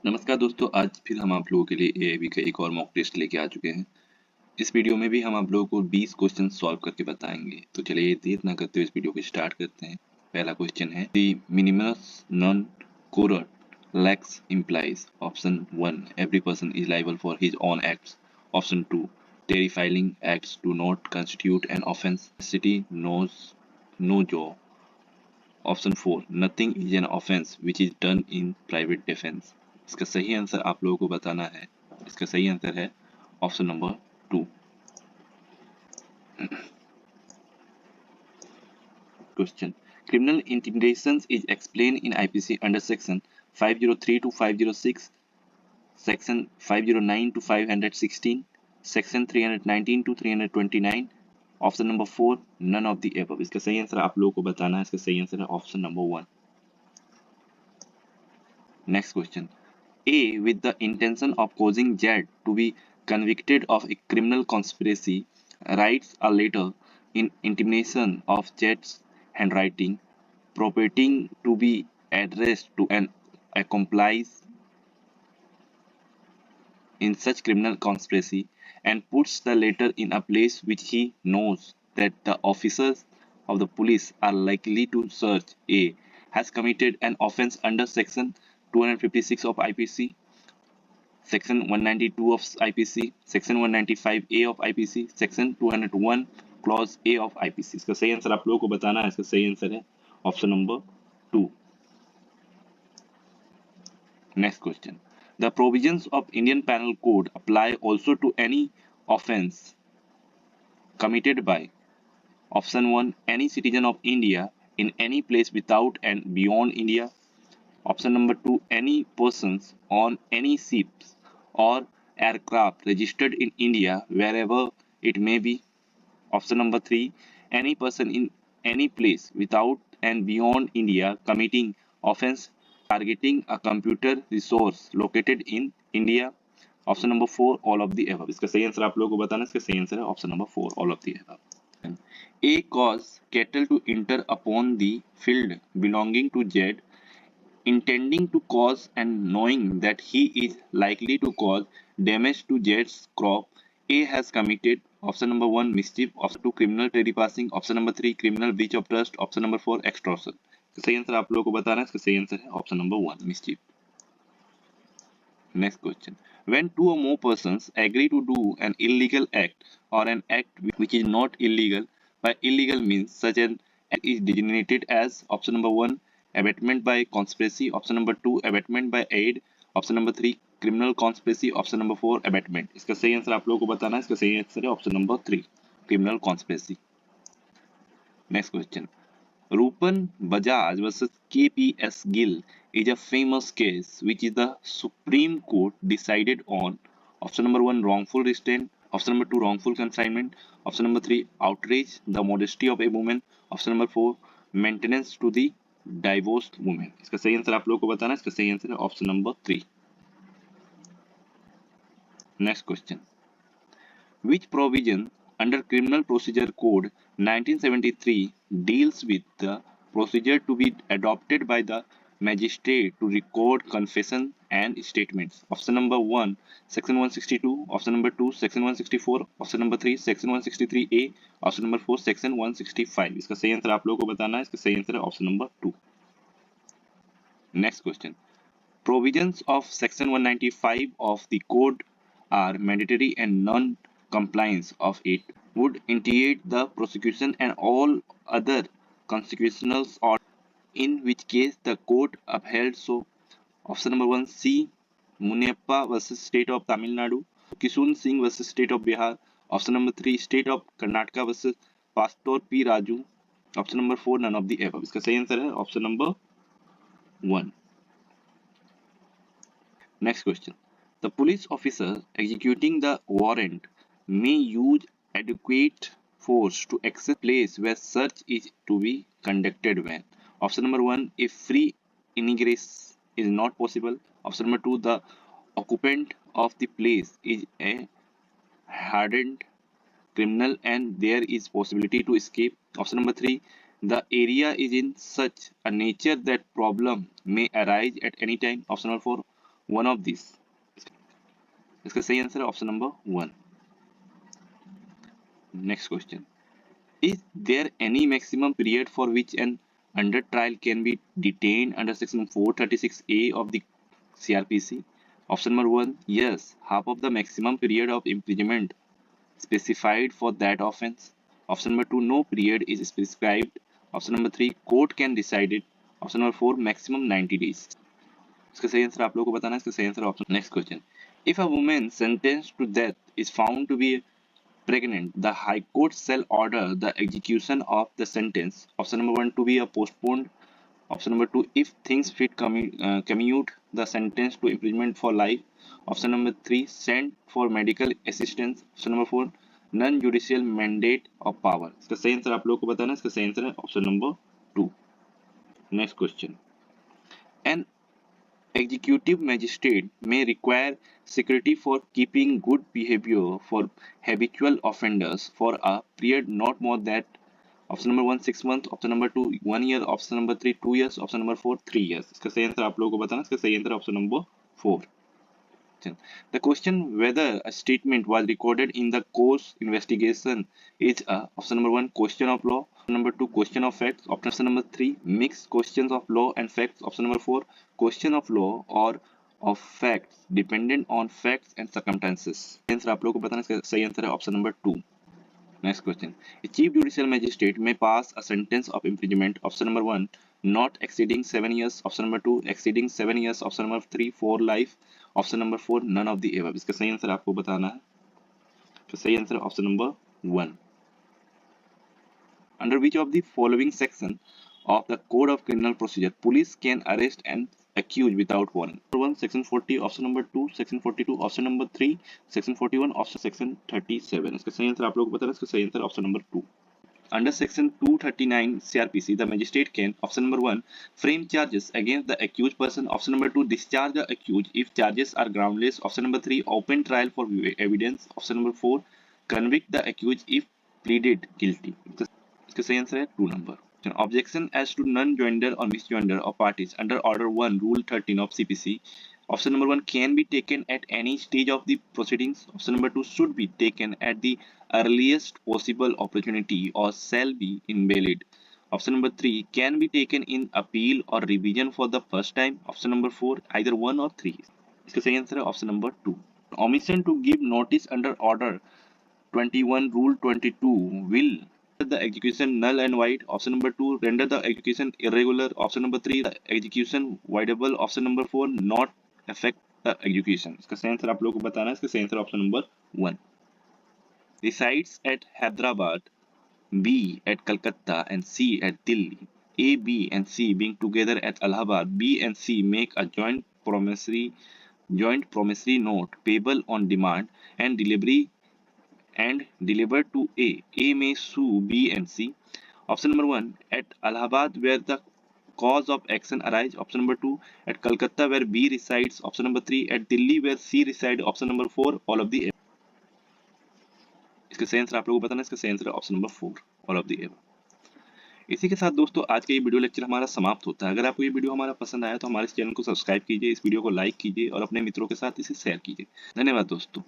नमस्कार दोस्तों, आज फिर हम आप लोगों के लिए एआईबी का एक और मॉक टेस्ट लेके आ चुके हैं। इस वीडियो में भी हम आप लोगों को 20 क्वेश्चन सॉल्व करके बताएंगे। तो चलिए देर ना करते हुए इस वीडियो को स्टार्ट करते हैं। पहला क्वेश्चन है the minimis non curat lex implies option 1 every person is liable for his own acts, option 2 terrifying acts do not constitute an offence, necessity knows no law, option 4 nothing is an offence which is done in private defence. इसका सही answer आप लोगों को बताना है। इसका सही answer है option number 2। Question criminal intimidation is explain in IPC under section 503 to 506, section 509 to 516, section 319 to 329, option number 4 none of the above. इसका सही आंसर आप लोगों को बताना है। इसका सही आंसर है option number 1। Next question A, with the intention of causing Z to be convicted of a criminal conspiracy, writes a letter in intimation of Z's handwriting, purporting to be addressed to an accomplice in such criminal conspiracy, and puts the letter in a place which he knows that the officers of the police are likely to search. A, has committed an offence under section 256 of IPC, Section 192 of IPC, Section 195A of IPC, Section 201 Clause A of IPC। इसका सही answer आप लोगों को बताना है। इसका सही answer है option number 2। Next question the provisions of Indian penal code apply also to any offence committed by option 1 any citizen of India in any place without and beyond India, option number 2 any persons on any ships or aircraft registered in India wherever it may be, option number 3 any person in any place without and beyond India committing offense targeting a computer resource located in India, option number 4 all of the above। इसका सही answer आप लोगों को बताना है। इसका सही answer है option number 4 all of the above। A cause cattle to enter upon the field belonging to Z, intending to cause and knowing that he is likely to cause damage to Z's crop, A has committed option number 1 mischief, option 2 criminal trespassing, option number 3 criminal breach of trust, option number 4 extortion। तो सही answer आप लोगों को बताना है। इसका सही answer है option number 1 mischief। Next question. When two or more persons agree to do an illegal act or an act which is not illegal, by illegal means such an act is designated as option number 1 abatement by conspiracy, option number 2 abatement by aid, option number 3 criminal conspiracy, option number 4 abatement। इसका सही answer आप लोगों को बताना है। इसका सही answer है option number 3 criminal conspiracy। Next question. Rupan Bajaj versus KPS Gill is a famous case which is the Supreme Court decided on option number 1 wrongful restraint, option number 2 wrongful confinement, option number 3 outrage the modesty of a woman, option number 4 maintenance to the divorced woman। इसका सही answer आप लोगों को बताना है। इसका सही answer है option number 3। Next question Which provision under Criminal Procedure Code 1973 deals with the procedure to be adopted by the magistrate to record confession and statements? Option number 1 section 162, option number 2 section 164, option number 3 section 163A, option number 4 section 165। इसका सही answer आप लोगों को बताना है। इसका सही answer है option number 2। Next question Provisions of Section 195 of the Code are mandatory and non-compliance of it would entail the prosecution and all other constitutional or in which case the court upheld so. Option number 1 C. Muniappa versus State of Tamil Nadu, Kishun Singh versus State of Bihar, option number 3 State of Karnataka versus Pastor P. Raju, option number 4 none of the above। इसका सही answer है option number 1। Next question. The police officer executing the warrant may use adequate force to access place where search is to be conducted when option number 1 if free ingress is not possible, option number 2 the occupant of the place is a hardened criminal and there is possibility to escape, option number 3 the area is in such a nature that problem may arise at any time, option number 4 one of this. इसका सही answer है option number 1। Next question, is there any maximum period for which an under trial can be detained under section 436A of the CRPC? Option number 1, yes, half of the maximum period of imprisonment specified for that offense. Option number 2, no period is prescribed. Option number 3, court can decide it. Option number 4, maximum 90 days. इसका सही answer आप लोगों को बताना है। इसका सही answer option. Next question, if a woman sentenced to death is found to be pregnant, the High Court shall order the execution of the sentence. Option number 1 to be postponed. Option number 2, if things fit, commute the sentence to imprisonment for life. Option number 3, send for medical assistance. Option number 4, non-judicial mandate of power. इसका सही answer आप लोगों को बताना है। इसका सही answer है option number 2। Next question, an executive magistrate may require security for keeping good behavior for habitual offenders for a period not more than option number 1 6 months, option number 2 1 year, option number 3 2 years, option number 4 3 years। इसका सही answer आप लोगों को बताना है। इसका सही answer option number 4। The question whether a statement was recorded in the course investigation is a option number 1 question of law, option number 2 question of facts, option number 3 mixed questions of law and facts, option number 4 question of law or of facts dependent on facts and circumstances। Answer आप लोगों को बताना है। इसका सही answer है option number 2। Next question, a chief judicial magistrate may pass a sentence of imprisonment, option number 1 not exceeding 7 years, option number 2 exceeding 7 years, option number 3 for life, option number 4 none of the above। इसका सही answer आपको बताना है। तो सही answer option number 1। Under which of the following section of the Code of Criminal Procedure police can arrest and accuse without warrant? Number 1 section 40, option number 2 section 42, option number 3 section 41, option section 37। इसका सही answer आप लोगों को बताना है। इसका सही answer option number 2। Under section 239 CRPC, the magistrate can, option number 1 frame charges against the accused person, option number 2 discharge the accused if charges are groundless, option number 3 open trial for evidence, option number 4 convict the accused if pleaded guilty। इसका सही answer है 2 number. Objection as to non-joinder or misjoinder of parties under order 1 rule 13 of CPC, option number 1 can be taken at any stage of the proceedings, option number 2 should be taken at the earliest possible opportunity or shall be invalid, option number 3 can be taken in appeal or revision for the first time, option number 4 either 1 or 3। इसका सही answer है option number 2। Omission to give notice under order 21 rule 22 will the execution null and void, option number 2 render the execution irregular, option number 3 the execution voidable, option number 4 not affect the execution। इसका सही answer आप लोगों को बताना है। इसका सही answer option number 1। resides at Hyderabad, B at Calcutta and C at Delhi, A, B and C being together at Allahabad, B and C make a joint promissory note payable on demand and delivered to A. A may sue B and C. Option number 1 at Allahabad where the cause of action arise. Option number 2 at Calcutta where B resides. Option number 3 at Delhi where C resides. Option number 4 all of the above। इसका सही answer आप लोगों को बताना है। इसका सही answer है option number 4 all of the above। इसी के साथ दोस्तों आज का ये वीडियो लेक्चर हमारा समाप्त होता है। अगर आपको ये वीडियो हमारा पसंद आया तो हमारे इस चैनल को सब्सक्राइब कीजिए, इस वीडियो को लाइक कीजिए और अपने मित्रों के साथ इसे शेयर कीजिए। धन्यवाद दोस्तों।